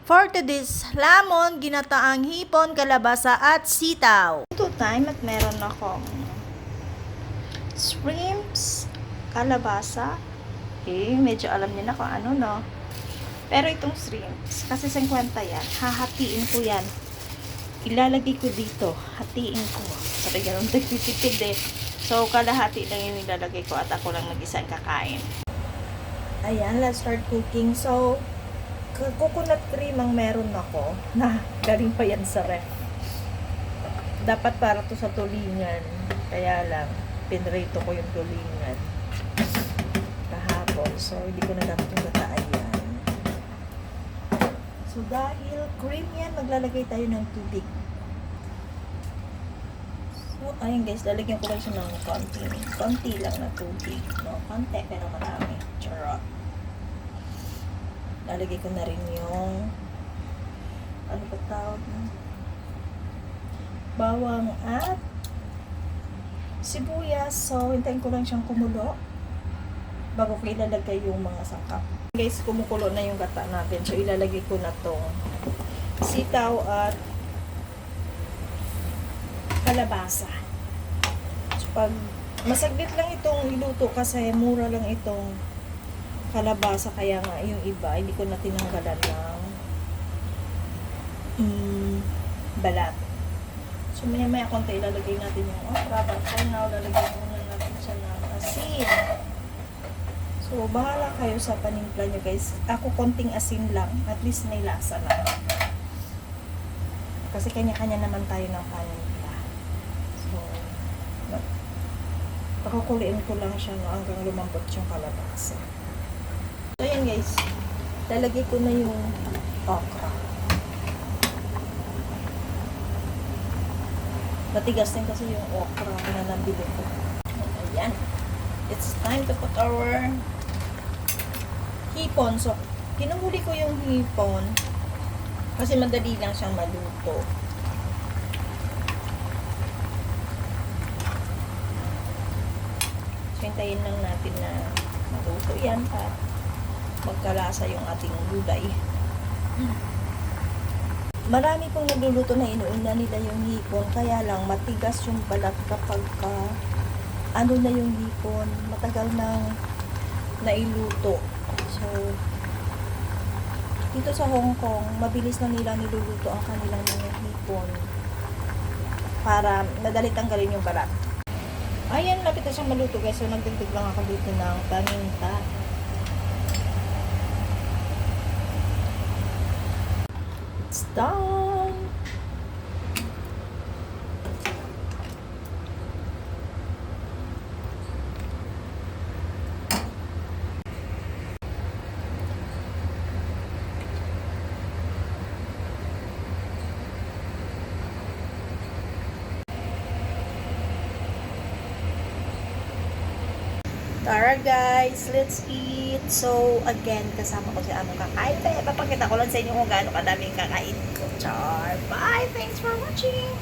For today's lamon, ginataang hipon, kalabasa at sitaw. Ito time at meron akong shrimps, kalabasa. Medyo alam niyo na kung ano, no? Pero itong shrimps, kasi 50 yan, hahatiin ko yan. Ilalagay ko dito, hatiin ko. Sabi ganun, nagtitipid eh. So, kalahati lang yung ilalagay ko at ako lang mag-isang kakain. Ayan, let's start cooking. So, coconut cream ang meron ako na galing pa yan sa ref. Dapat para to sa tulingan. Kaya lang, pinrito ko yung tulingan kahapon. So, hindi ko na dapat yung gataan yan. So, dahil cream yan, maglalagay tayo ng tubig. So, ayun guys, lalagyan ko lang siya ng konti lang na tubig. No? Konti, pero marami. Charot. Lalagay ko na rin yung ano ba tawag na? Bawang at sibuyas. So, hintayin ko lang siyang kumulo bago ko ilalagay yung mga sangkap. Guys, kumukulo na yung gata natin. So, ilalagay ko na tong sitaw at kalabasa. So, pag masaglit lang itong iluto kasi mura lang itong kalabasa, kaya nga yung iba hindi ko na tinanggalan ng balat. So maya konti ilalagay natin yung okra, but for now lalagyan muna natin siya ng asin. So bahala kayo sa panimpla nyo guys. Ako konting asin lang, at least may lasa lang. Kasi kanya-kanya naman tayo ng panimpla. So pakukuliin ko lang siya hanggang lumambot yung kalabasa. So, yan guys. Lalagay ko na yung okra. Matigas din kasi yung okra na nabili ko. Ayan. It's time to put our hipon. So, kinuhuli ko yung hipon kasi madali lang siyang maluto. So, hintayin lang natin na maluto yan pa magkalasa yung ating gulay. Marami pong nagluluto na inuuna nila yung hipon, kaya lang matigas yung balat kapag ano na yung hipon, matagal nang nailuto. So, dito sa Hong Kong, mabilis na nila niluluto ang kanilang mga hipon para madali tanggalin yung balat. Ayan, lapit na siyang maluto guys. So, nagdagdag lang ako dito ng paminta. It's done! Tara guys, let's eat. So again, kasama ko si Among kakain. Papakita ko lang sa inyo kung gaano kadaming kakain ko. Char! Bye! Thanks for watching!